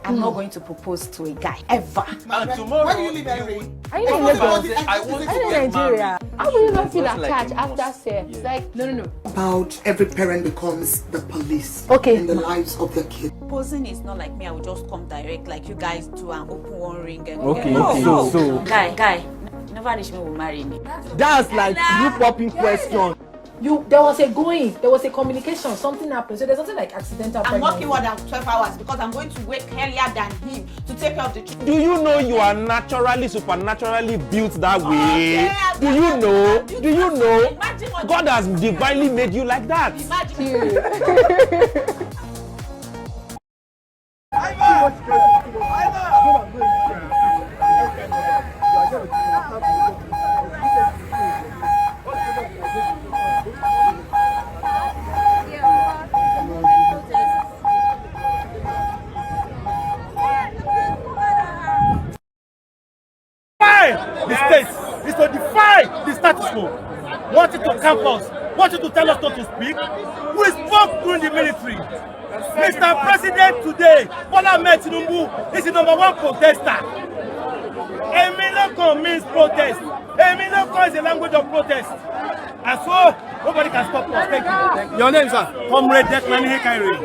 I'm not going to propose to a guy ever. And tomorrow, where do you live, Henry? Are you in Lagos? I want to Are you in get Nigeria? married. How will you not feel Just like attached a after must. sex? Yeah. Like, no. About every parent becomes the police Okay. in the lives of their kids. Proposing is not like me. I will just come direct like you guys do and open one ring. And Okay, no, okay, no. so- Guy, never reach me will marry me. That's like you popping question. There was a communication, something happened. So there's something like accidental I'm pregnancy. working more than 12 hours because I'm going to wake earlier than him to take care of the children. Do you know you are naturally, supernaturally built that way? Okay, Do you know? Do you know? Imagine what God has divinely made you like that. Imagine. The state is to defy the status quo. Want you to camp us, want you to tell us not to speak. We spoke during the military. Mr. President today, Bola Ahmed Tinubu is the #1 protester. Emiloko means protest. Emiloko is the language of protest. And so, nobody can stop us. Thank you. Your name, sir? Comrade Declan Hekairi.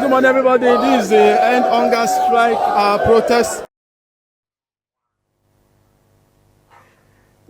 Good morning, everybody. This is the End Hunger Strike protest.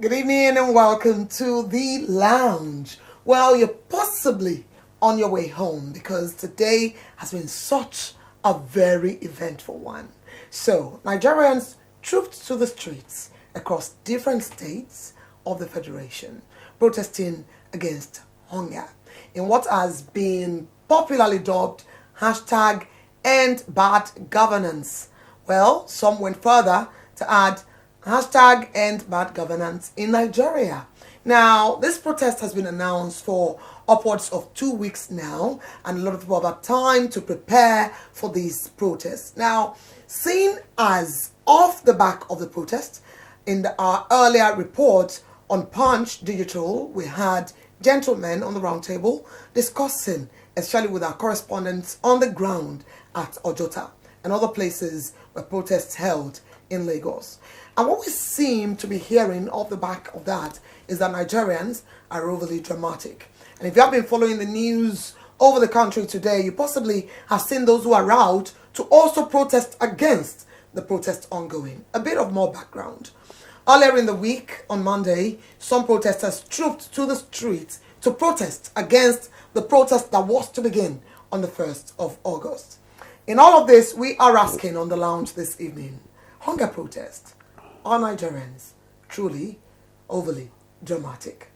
Good evening and welcome to the lounge. Well, you're possibly on your way home because today has been such a very eventful one. So, Nigerians trooped to the streets across different states of the Federation, protesting against hunger in what has been popularly dubbed hashtag End Bad Governance. Well, some went further to add hashtag End Bad Governance in Nigeria. Now, this protest has been announced for upwards of 2 weeks now, and a lot of people have had time to prepare for these protests. Now, seen as off the back of the protest, in our earlier report on Punch Digital, we had gentlemen on the round table discussing, especially with our correspondents on the ground at Ojota and other places where protests held in Lagos. And what we seem to be hearing off the back of that is that Nigerians are overly dramatic. And if you have been following the news over the country today, you possibly have seen those who are out to also protest against the protest ongoing. A bit of more background. Earlier in the week, on Monday, some protesters trooped to the streets to protest against the protest that was to begin on the 1st of August. In all of this, we are asking on the lounge this evening, hunger protest, are Nigerians truly overly dramatic?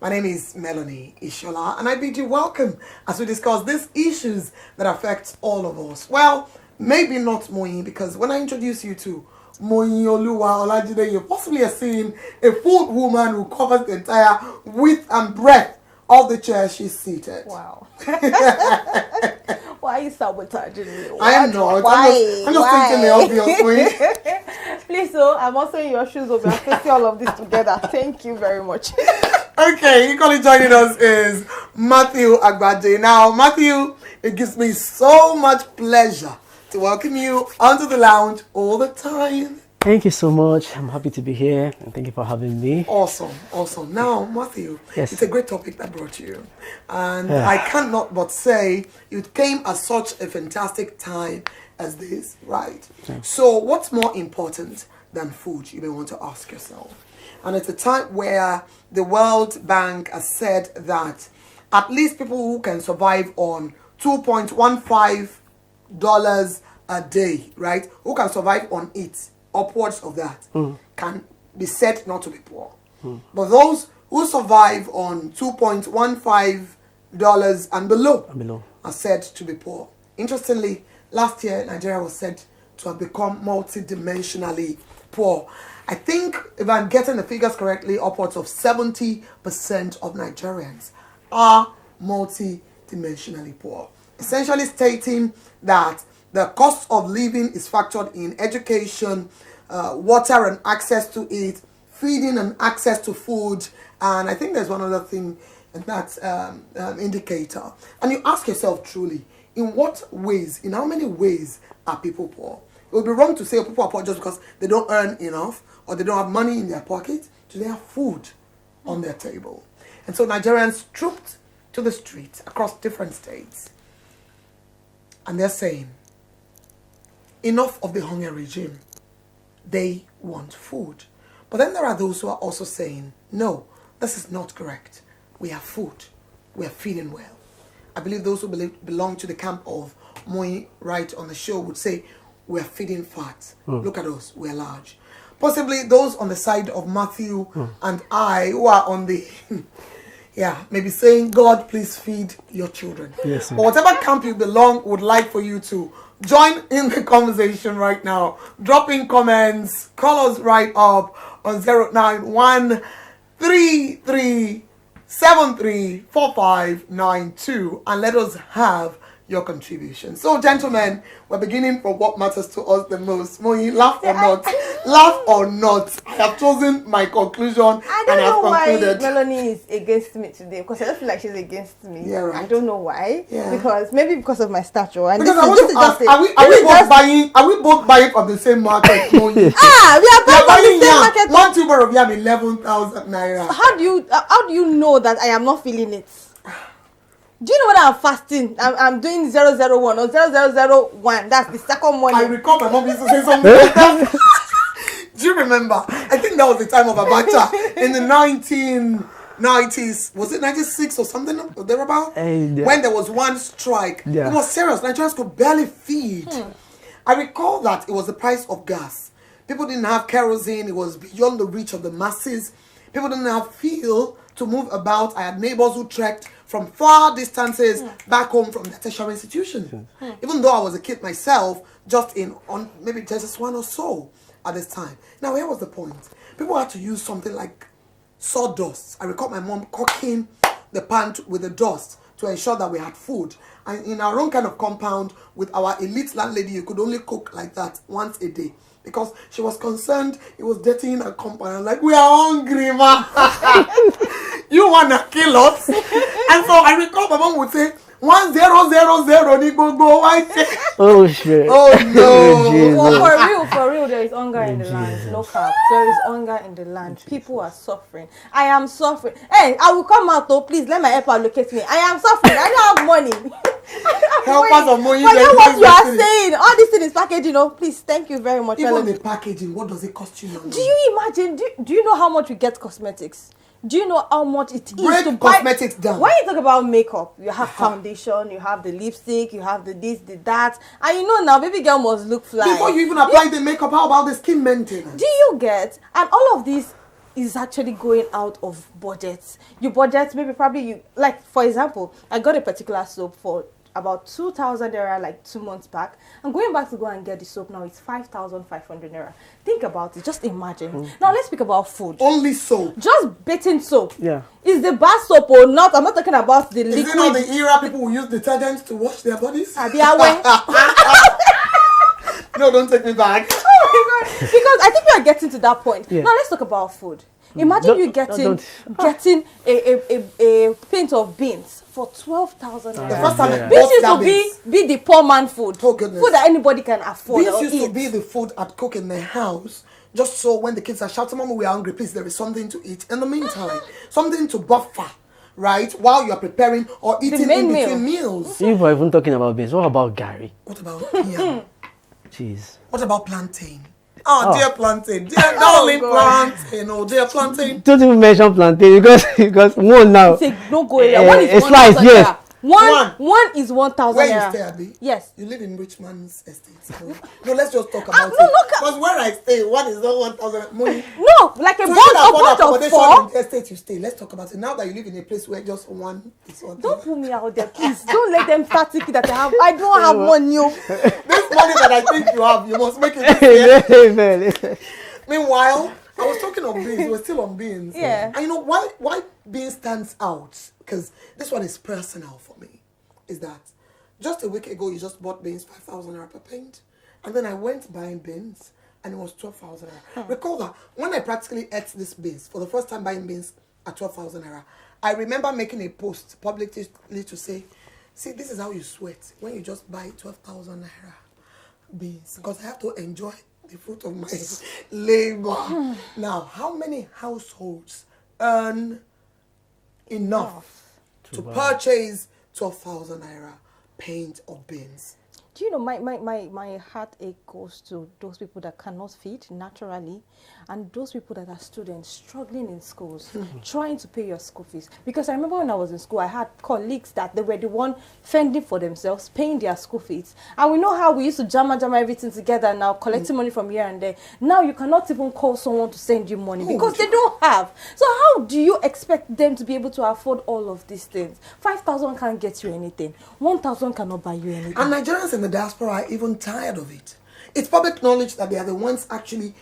My name is Melanie Ishola, and I bid you welcome as we discuss these issues that affect all of us. Well, maybe not Moyin, because when I introduce you to Moyin Oluwa Olajide, you possibly are seeing a full woman who covers the entire width and breadth of the chair she's seated. Wow. Why are you sabotaging me? I am not. Why? I'm just thinking the obvious way. Please, so I'm also in your shoes. We're facing all of this together. Thank you very much. Okay, equally joining us is Matthew Agbaje. Now, Matthew, it gives me so much pleasure to welcome you onto the lounge all the time. Thank you so much. I'm happy to be here, and thank you for having me. Awesome, awesome. Now, Matthew, Yes. it's a great topic that brought you. And I cannot but say it came at such a fantastic time as this, right? So what's more important than food, you may want to ask yourself. And it's a time where the World Bank has said that at least people who can survive on $2.15 a day, right? Who can survive on it, upwards of that, can be said not to be poor. But those who survive on $2.15 and below are said to be poor. Interestingly, last year, Nigeria was said to have become multidimensionally poor. I think, if I'm getting the figures correctly, upwards of 70% of Nigerians are multidimensionally poor. essentially stating that the cost of living is factored in education, water and access to it, feeding and access to food, and I think there's one other thing, and that's indicator. And you ask yourself truly, in what ways, in how many ways are people poor? It would be wrong to say people are poor just because they don't earn enough or they don't have money in their pocket. Do they have food on their table? And so Nigerians trooped to the streets across different states. And they're saying, enough of the hunger regime. They want food. But then there are those who are also saying, no, this is not correct. We have food. We are feeling well. I believe those who belong to the camp of Moi right on the show would say, we are feeding fat. Look at us, we are large. Possibly those on the side of Matthew and I who are on the, maybe saying, God, please feed your children. Yes, but whatever camp you belong, would like for you to join in the conversation right now. Drop in comments, call us right up on 091 33734592 and let us have your contribution. So, gentlemen, we're beginning from what matters to us the most. Moi, laugh or not, laugh or not. I have chosen my conclusion I don't and know I've why concluded. Melanie is against me today because I don't feel like she's against me. Yeah, right. I don't know why. Yeah. Because maybe because of my stature. And Because this I is want just to ask, a- are we this is both just- buying? Are we both buying from the same market? Moi? we are We buying are from the buying same yam. market. One tuber of yam 11,000 naira. How do you know that I am not feeling it? Do you know what I'm fasting? I'm doing 001 or 0001. That's the second I morning. recall my mom used to say something like that. Do you remember? I think that was the time of Abacha in the 1990s. Was it 96 or something or thereabout? Yeah. When there was one strike. Yeah. It was serious. Nigerians could barely feed. I recall that it was the price of gas. People didn't have kerosene. It was beyond the reach of the masses. People didn't have fuel to move about. I had neighbors who trekked from far distances back home from their tertiary institutions. Even though I was a kid myself, just on maybe just one or so at this time. Now, here was the point. People had to use something like sawdust. I recall my mom cooking the pan with the dust to ensure that we had food. And in our own kind of compound with our elite landlady, you could only cook like that once a day. Because she was concerned it was dirtying her compound. I'm like, we are hungry, ma. You wanna kill us? And so I recall my mom would say, 1000 ni go. Oh shit. Oh no. Jesus. For real, there is hunger in the land. No cap. There is hunger in the land. People are suffering. I am suffering. Hey, I will come out though. Please let my helper locate me. I am suffering. I don't have money. Help us on money. Forget what you are saying. All this thing is packaged, Please, thank you very much. Even Melanie. the packaging, what does it cost you now? Do you imagine? Do you know how much we get cosmetics? Do you know how much it is Break to buy cosmetics down. When you talk about makeup, you have foundation, you have the lipstick, you have the this, the that, and now baby girl must look fly. Before you even apply the makeup, how about the skin maintenance? Do you get? And all of this is actually going out of budgets. You budget maybe probably you like, for example, I got a particular soap for about 2,000 naira like 2 months back. I'm going back to go and get the soap now. It's 5,500 naira. Think about it. Just imagine. Now let's speak about food. Only soap. Just bathing soap. Yeah. Is the bar soap or not? I'm not talking about the Is liquid. it not the era people will use detergents to wash their bodies? Are they aware? No, don't take me back. Oh my God. Because I think we are getting to that point. Yeah. Now let's talk about food. Imagine you getting a pint of beans for 12,000 The naira. first time I Yeah. Beans bought used that to beans, be the poor man food. Oh, goodness. Food that anybody can afford beans or used to eat. be the food I'd cook in the house. Just so when the kids are shouting, Mama, we are hungry, please, there is something to eat. In the meantime, something to buffer, right? While you are preparing or eating main in between meal. meals. You were even talking about beans. What about Gary? What about yam? Jeez. What about plantain? Oh, dear plantain. Dear darling God. plantain. Oh, dear plantain. Don't even mention plantain because one now. Say, no go area. One is it's 1,000 like, yes. naira. One is 1,000 Where you naira. stay, Abi? Yes. You live in rich man's estate. No, let's just talk about no, it. look at- Because where I stay, one is not 1,000 money. No, like a So bunch you can afford of accommodation four. in the estate you stay. Let's talk about it. Now that you live in a place where just one is one. Don't put me out there, please. Don't let them start thinking that I don't have money. This money that I think you have, you must make it this year. Amen. Meanwhile, I was talking on beans. We're still on beans. Yeah. And you know why beans stands out? Because this one is personal for me. Is that just a week ago, you just bought beans, 5,000 naira per pint. And then I went buying beans, and it was 12,000 naira. Recall that when I practically ate this beans, for the first time buying beans at 12,000 naira, I remember making a post publicly to say, see, this is how you sweat when you just buy 12,000 naira beans, because I have to enjoy the fruit of my labor. Now, how many households earn enough to purchase 12,000 naira paint or beans? Do you know, my heartache goes to those people that cannot feed naturally, and those people that are students struggling in schools, trying to pay your school fees. Because I remember when I was in school, I had colleagues that they were the one fending for themselves, paying their school fees. And we know how we used to jam everything together now, collecting money from here and there. Now you cannot even call someone to send you money because they don't have. So how do you expect them to be able to afford all of these things? 5,000 can't get you anything. 1,000 cannot buy you anything. And Nigerians in the diaspora are even tired of it. It's public knowledge that they are the ones actually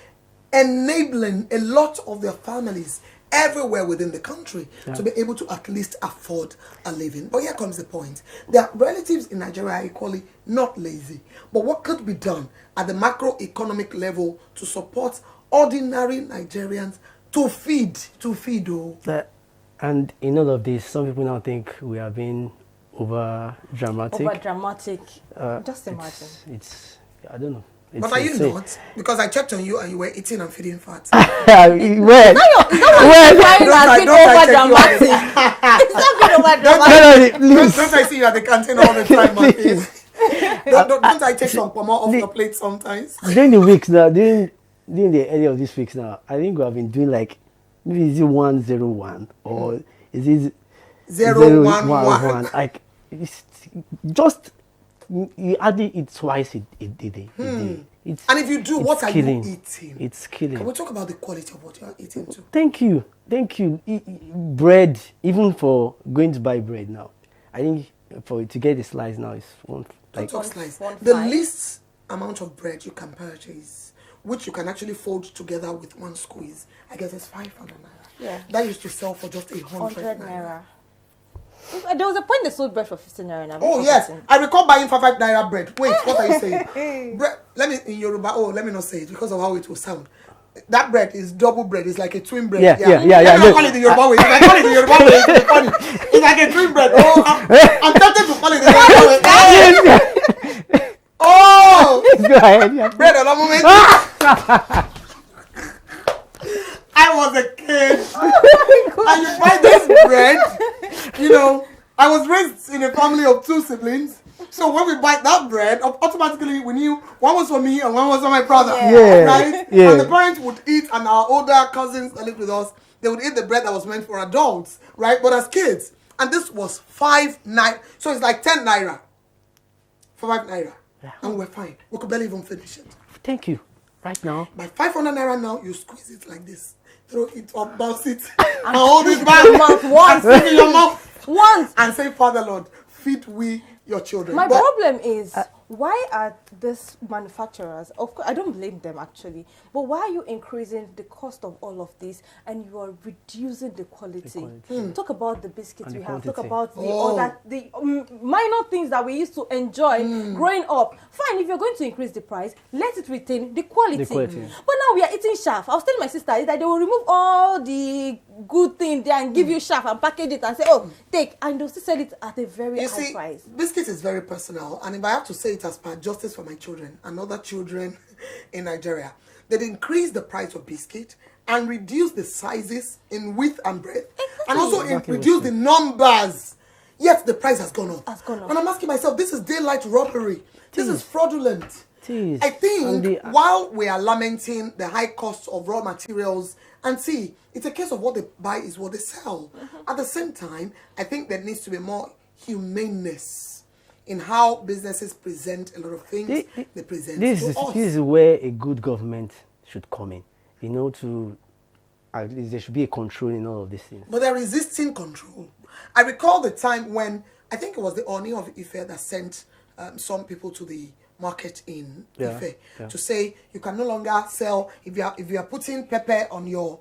enabling a lot of their families everywhere within the country to be able to at least afford a living. But here comes the point. Their relatives in Nigeria are equally not lazy. But what could be done at the macroeconomic level to support ordinary Nigerians to feed? And in all of this, some people now think we are being over dramatic. Just imagine. It's I don't know. But are you not? Because I checked on you and you were eating and feeding fat. Where? Don't I see you at the canteen all the time, don't I take some pomo off your plate sometimes? During the weeks now, during the early of these weeks now, I think we have been doing like, maybe is it 101 or is it 011? Like, it's just, you hardly eat twice a day. And if you do, what are you eating? It's killing. Can we talk about the quality of what you are eating too? Thank you. Bread, even for going to buy bread now, I think to get a slice now is one. Don't talk slice. The least amount of bread you can purchase, which you can actually fold together with one squeeze, I guess it's 500 naira. Yeah. That used to sell for just 100 naira. There was a point they sold bread for 15 naira now. Oh yes, I recall buying 5 naira bread. Wait, what are you saying? Bread, let me in Yoruba. Oh, let me not say it because of how it will sound. That bread is double bread. It's like a twin bread. Yeah. Let me call it the Yoruba way. If I call it the Yoruba way, it's funny. It's like a twin bread. Oh, I'm tempted to call it the Yoruba way. Oh, Go ahead. bread on a moment. I was a kid, and you buy this bread. You know, I was raised in a family of 2 siblings. So when we buy that bread, automatically we knew one was for me and one was for my brother. Yeah. Right? Yeah. And the parents would eat, and our older cousins that lived with us, they would eat the bread that was meant for adults, right? But as kids, and this was 5 naira. So it's like 10 naira. For 5 naira. Yeah. And we're fine. We could barely even finish it. Thank you. Right now. By 500 naira now, you squeeze it like this. Throw it up, bounce it, and hold it back. Once. And stick in your mouth. Once. And say, Father Lord, feed we your children. My problem is, why are these manufacturers, of course, I don't blame them actually, but why are you increasing the cost of all of this and you are reducing the quality? Talk about the biscuits we have, talk about the minor things that we used to enjoy growing up. Fine, if you're going to increase the price, let it retain the quality. But now we are eating chaff. I was telling my sister that they will remove all the good thing there and give you chaff and package it and say, oh, take, and they'll still sell it at a very high price. Biscuits is very personal, and if I have to say it as per justice for my children and other children in Nigeria, they'd increase the price of biscuit and reduce the sizes in width and breadth, and also reduce the numbers. Yet the price has gone up. And I'm asking myself, this is daylight robbery. This is fraudulent. I think while we are lamenting the high costs of raw materials, and see, it's a case of what they buy is what they sell. At the same time, I think there needs to be more humaneness in how businesses present a lot of things. They present this to us. This is where a good government should come in. You know, at least there should be a control in all of these things. But they're resisting control. I recall the time when, I think it was the Oni of Ife that sent some people to the market in Ife to say you can no longer sell if you are putting pepper on your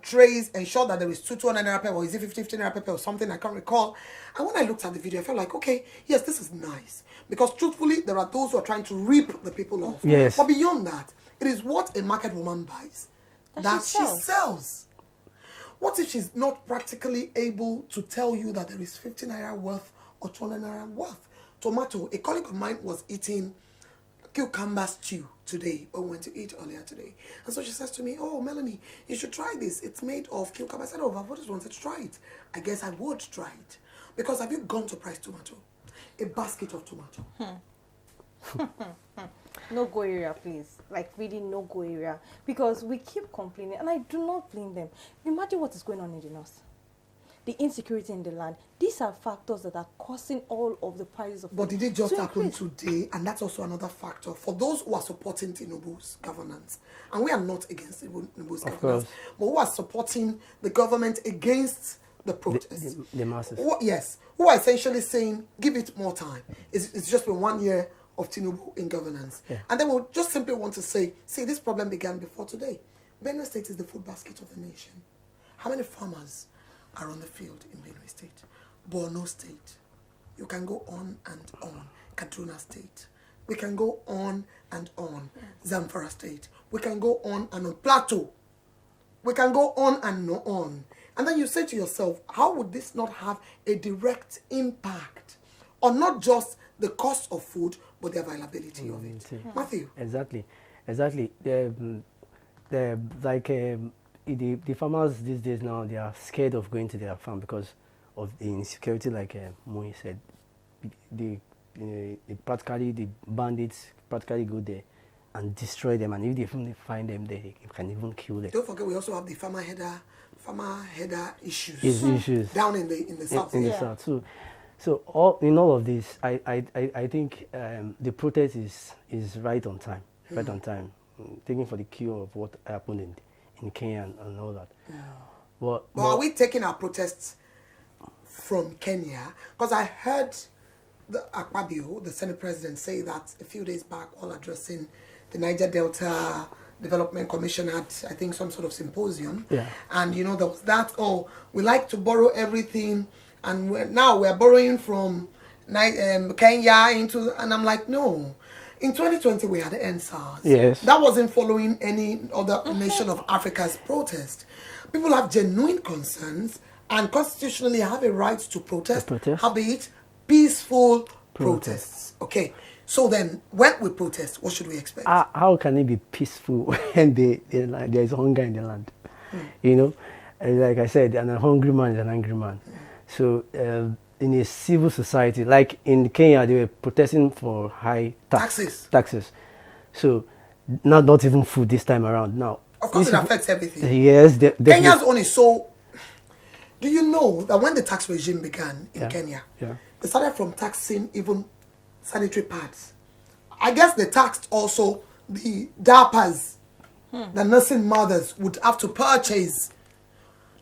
trays, ensure that there is 200 naira pepper, or is it 50 naira pepper or something, I can't recall. And when I looked at the video, I felt like, okay, yes, this is nice. Because truthfully, there are those who are trying to rip the people off. Yes. But beyond that, it is what a market woman buys that she sells. What if she's not practically able to tell you that there is 50 naira worth or 200 naira worth? Tomato, a colleague of mine was eating cucumber stew today, or went to eat earlier today. And so she says to me, oh, Melanie, you should try this. It's made of cucumber. I said, oh, I've always wanted to try it. I guess I would try it. Because have you gone to price tomato? A basket of tomato. No go area, please. Like, really no go area. Because we keep complaining, and I do not blame them. Imagine what is going on in the north. The insecurity in the land. These are factors that are causing all of the prices of But food did it just to happen increase. today? And that's also another factor. For those who are supporting Tinubu's governance, and we are not against Tinubu's governance, course. but who are supporting the government against the protests. The masses. Who are essentially saying, give it more time. It's just been 1 year of Tinubu in governance. Yeah. And then we'll just simply want to say, see, this problem began before today. Benue State is the food basket of the nation. How many farmers are on the field in Benue State? Borno State. You can go on and on. Kaduna State. We can go on and on. Zamfara State. We can go on and on. Plateau. We can go on and on. And then you say to yourself, how would this not have a direct impact on not just the cost of food, but the availability of it? Matthew? Exactly. The farmers these days now, they are scared of going to their farm because of the insecurity, like Moy said. The bandits practically go there and destroy them, and if they even find them, they can even kill them. Don't forget, we also have the farmer header issues. Issues Down in the south. in the south. So in all of this, I think the protest is right on time, taking for the cure of what happened in Kenya and all that. But are we taking our protests from Kenya? Because I heard the Akpabio, the Senate president, say that a few days back while addressing the Niger Delta Development Commission at, I think, some sort of symposium. Yeah. And, there was that, we like to borrow everything, and now we're borrowing from Kenya and I'm like, no. In 2020, we had NSARS. Yes. That wasn't following any other nation of Africa's protest. People have genuine concerns and constitutionally have a right to protest. Albeit peaceful protests. Okay. So then, when we protest, what should we expect? How can it be peaceful when there is hunger in the land? And like I said, a hungry man is an angry man. So in a civil society, like in Kenya, they were protesting for high taxes. So not even food this time around. Now, of course, it affects everything. Yes, Kenya's own is so. Do you know that when the tax regime began in Kenya, they started from taxing even sanitary pads? I guess they taxed also the diapers the nursing mothers would have to purchase.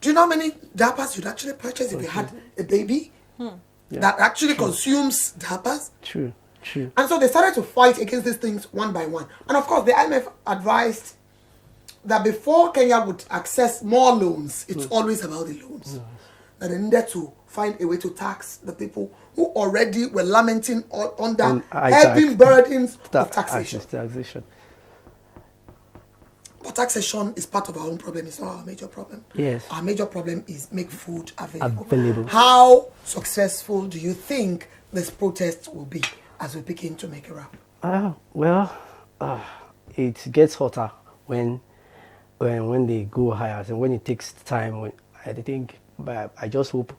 Do you know how many diapers you'd actually purchase if you had a baby that actually consumes diapers? True. And so they started to fight against these things one by one. And of course, the IMF advised that before Kenya would access more loans, it's always about the loans. That they needed to find a way to tax the people who already were lamenting under heavy burdens of taxation. But taxation is part of our own problem. It's not our major problem. Yes. Our major problem is make food available. How successful do you think this protest will be as we begin to make a wrap? It gets hotter when they go higher, and when it takes time. But I just hope,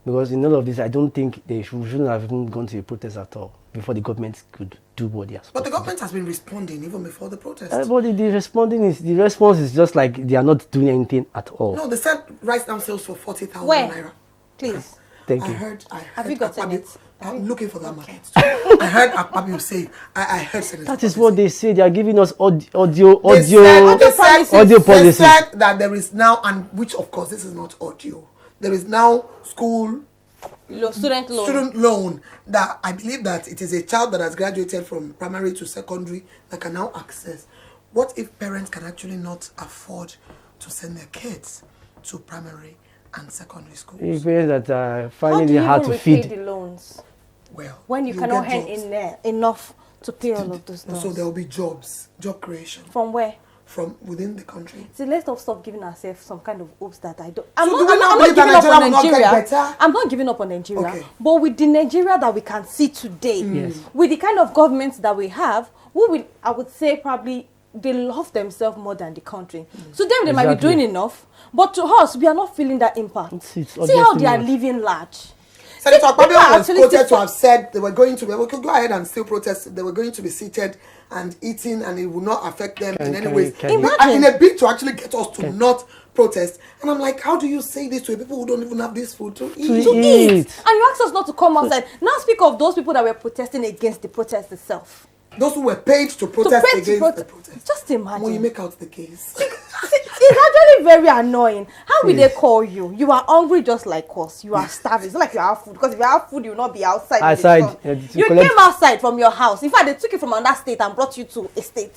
because in all of this, I don't think they shouldn't have even gone to a protest at all before the government could do what they are supposed to do. But the government has been responding even before the protest. But the response is just like they are not doing anything at all. No, they said rice now sells for 40,000 Where? naira. Please. Thank you. I heard Have you gotten Akpabio, it? I'm looking for that market. I heard Akpabio say, I heard Senator That is Akpabio what say. they say. They are giving us audio They policies. said that there is now, and which of course this is not audio, there is now student loan that I believe that it is a child that has graduated from primary to secondary that can now access. What if parents can actually not afford to send their kids to primary and secondary schools? If parents that are How finding do it you hard even to repay feed, the loans Well, when you you'll cannot get earn jobs. enough to pay all of those loans? So there will be jobs, job creation From where? from within the country. See, let's stop giving ourselves some kind of hopes that I don't. So do we now believe that giving up Nigeria on will not get Nigeria. better? I'm not giving up on Nigeria. Okay. But with the Nigeria that we can see today, Yes. with the kind of government that we have, I would say probably they love themselves more than the country. So them, they might be Exactly. doing enough. But to us, we are not feeling that impact. It's See how obviously they are not. living large. Senator people Akpabio are was actually quoted still- to have said they were going to be able to go ahead and still protest. They were going to be seated and eating, and it would not affect them in any ways. Imagine. In a bid to actually get us to not protest. And I'm like, how do you say this to people who don't even have this food to eat? To eat. Eat. And you asked us not to come outside. Now speak of those people that were protesting against the protest itself. Those who were paid to protest pay to against the protest. Just imagine. When you make out the case. It's actually very annoying. How will they call you? You are hungry just like us. You are starving. It's not like you have food. Because if you have food, you will not be outside. in the Outside, sun. to You collect- came outside from your house. In fact, they took you from another state and brought you to a state.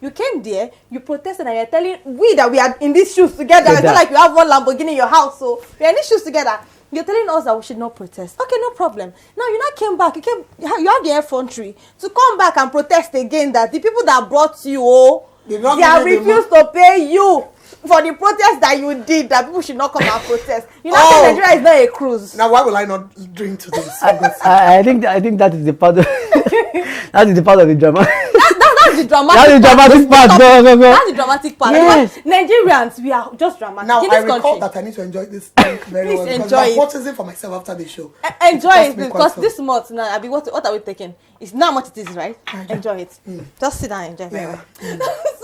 You came there, you protested, and you're telling we that we are in these shoes together. It's not like you have one Lamborghini in your house, so we are in these shoes together. You're telling us that we should not protest. Okay, no problem. Now you not came back. You have the effrontery to come back and protest again. That the people that brought you, They not they have give you the refused to pay you for the protest that you did. That people should not come and protest. You know, Oh. Nigeria is not a cruise. Now, why will I not drink to this? I think that is the part of that is the part of the drama. That's the dramatic. That's the dramatic part. Go. That's the dramatic part. Yes. Because Nigerians, we are just dramatic. Now, in I this recall country. that I need to enjoy this drink very Please well. Because enjoy I'm it. purchasing for myself after the show. Enjoy It it cost me quite because some. this month now, I mean, what are we taking? It's not much it is, right? Enjoy it. Just sit down and enjoy very well.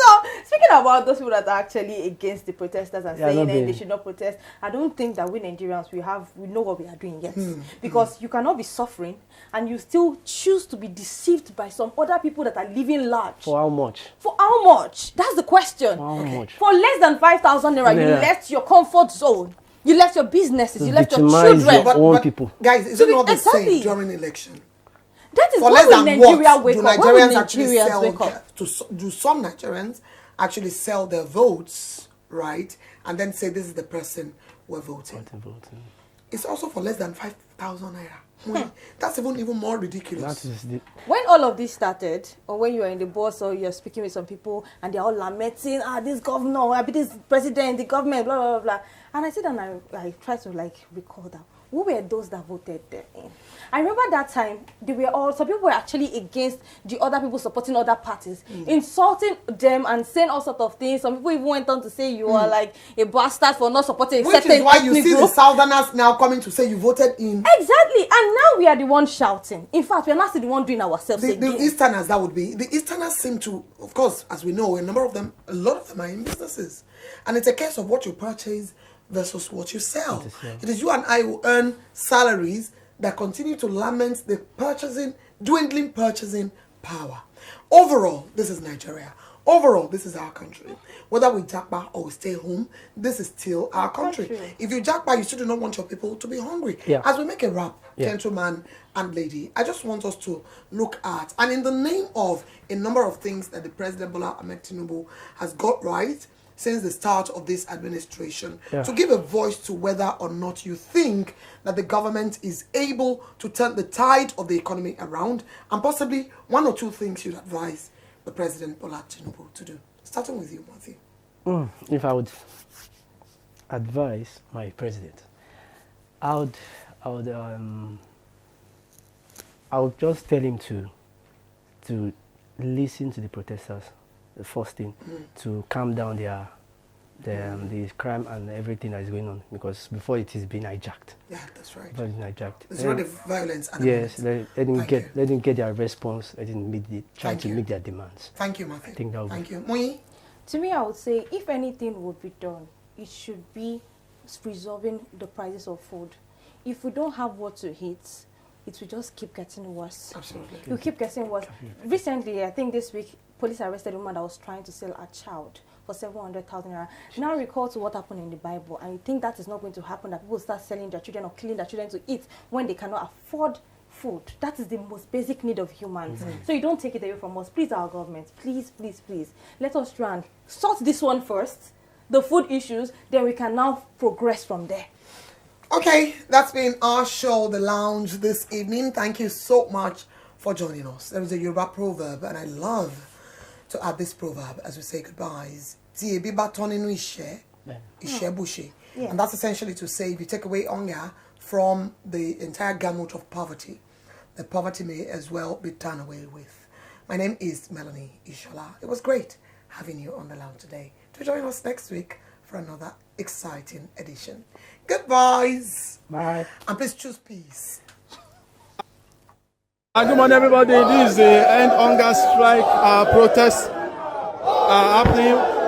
So, speaking about those people that are actually against the protesters and Yeah, saying not that they being- should not protest, I don't think that we Nigerians we know what we are doing yet. Because you cannot be suffering and you still choose to be deceived by some other people that are living large. For how much? For how much? That's the question. For how much? For less than 5,000 naira, you Naira. left your comfort zone. You left your businesses. You left your victimize children. your own people. Guys, is So it not the exactly. same during election? That is For why less will than Nigeria what wake do up? Why will Nigerians actually Nigerians sell? wake up? Do some Nigerians actually sell their votes, right? And then say this is the person we're voting. It's also for less than 5,000 naira. That's even more ridiculous. That is the When all of this started, or when you are in the bus or you're speaking with some people and they're all lamenting, this governor, this president, the government, blah, blah, blah, blah. And I said, and I tried to recall that. Who were those that voted there in? I remember that time, some people were actually against the other people supporting other parties, insulting them and saying all sorts of things. Some people even went on to say you are like a bastard for not supporting a Which certain is why you ethnic see the group. Southerners now coming to say you voted in. Exactly, and now we are the ones shouting. In fact, we are not the one doing ourselves The again. Easterners, that would be. The Easterners seem to, of course, as we know, a lot of them are in businesses. And it's a case of what you purchase versus what you sell. It is you and I who earn salaries that continue to lament the dwindling purchasing power. Overall, this is Nigeria. Overall, this is our country. Whether we jackpot or we stay home, this is still our country. If you jackpot, you still do not want your people to be hungry. Yeah. As we make a wrap, gentleman and lady, I just want us to look at, and in the name of a number of things that the President Bola Ahmed Tinubu has got right since the start of this administration, to give a voice to whether or not you think that the government is able to turn the tide of the economy around, and possibly one or two things you'd advise the President Bola Tinubu to do. Starting with you, Matthew. If I would advise my president, I would just tell him to listen to the protesters, the first thing, to calm down the crime and everything that is going on, because before it is being hijacked. Yeah, that's right. Before it's being hijacked. It's already violence. And Yes, violence. let them get their response. Let them try Thank to you. make their demands. Thank you, Matthew. I think that would Thank you. Moyi? To me, I would say if anything would be done, it should be resolving the prices of food. If we don't have what to eat, it will just keep getting worse. Absolutely. It will keep getting worse. Recently, I think this week, police arrested a woman that was trying to sell a child for 700,000 naira. Now recall to what happened in the Bible, and you think that is not going to happen, that people start selling their children or killing their children to eat when they cannot afford food. That is the most basic need of humans. So you don't take it away from us. Please, our government, please, please, please, let us try and sort this one first. the food issues, then we can now progress from there. Okay, that's been our show, The Lounge, this evening. Thank you so much for joining us. There is a Yoruba proverb, and I love to add this proverb as we say goodbyes. And that's essentially to say, if you take away hunger from the entire gamut of poverty, the poverty may as well be done away with. My name is Melanie Ishola. It was great having you on The Lounge today. To join us next week for another exciting edition. Goodbyes. Bye. And please choose peace. Good morning, everybody. This is the end hunger strike protest happening.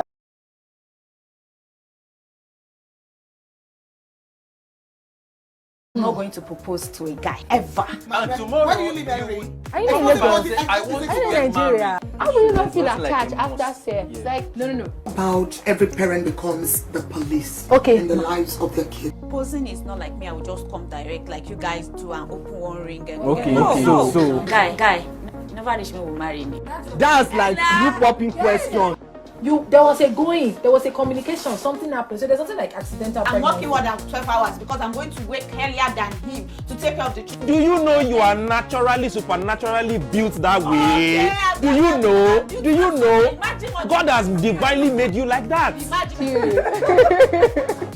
I'm not going to propose to a guy ever. And tomorrow, Where do you live, Henry? Are you in Lagos? I want to Are you in get Nigeria? married. How will you not feel Just like attached a after must. sex? Yeah. Like, no. About every parent becomes the police Okay. in the lives of their kids. Proposing is not like me. I will just come direct, like you guys do, and open one ring. And Okay, no, okay. no. So- Guy, you never reach me will marry me. That's like you popping question. There was a communication, something happened. So there's something like accidental I'm pregnancy. working more than 12 hours because I'm going to wake earlier than him to take care of the children. Do you know you are naturally, supernaturally built that way? yeah, Do you know? that's- Do you know? Imagine what God has divinely made you like that. Imagine.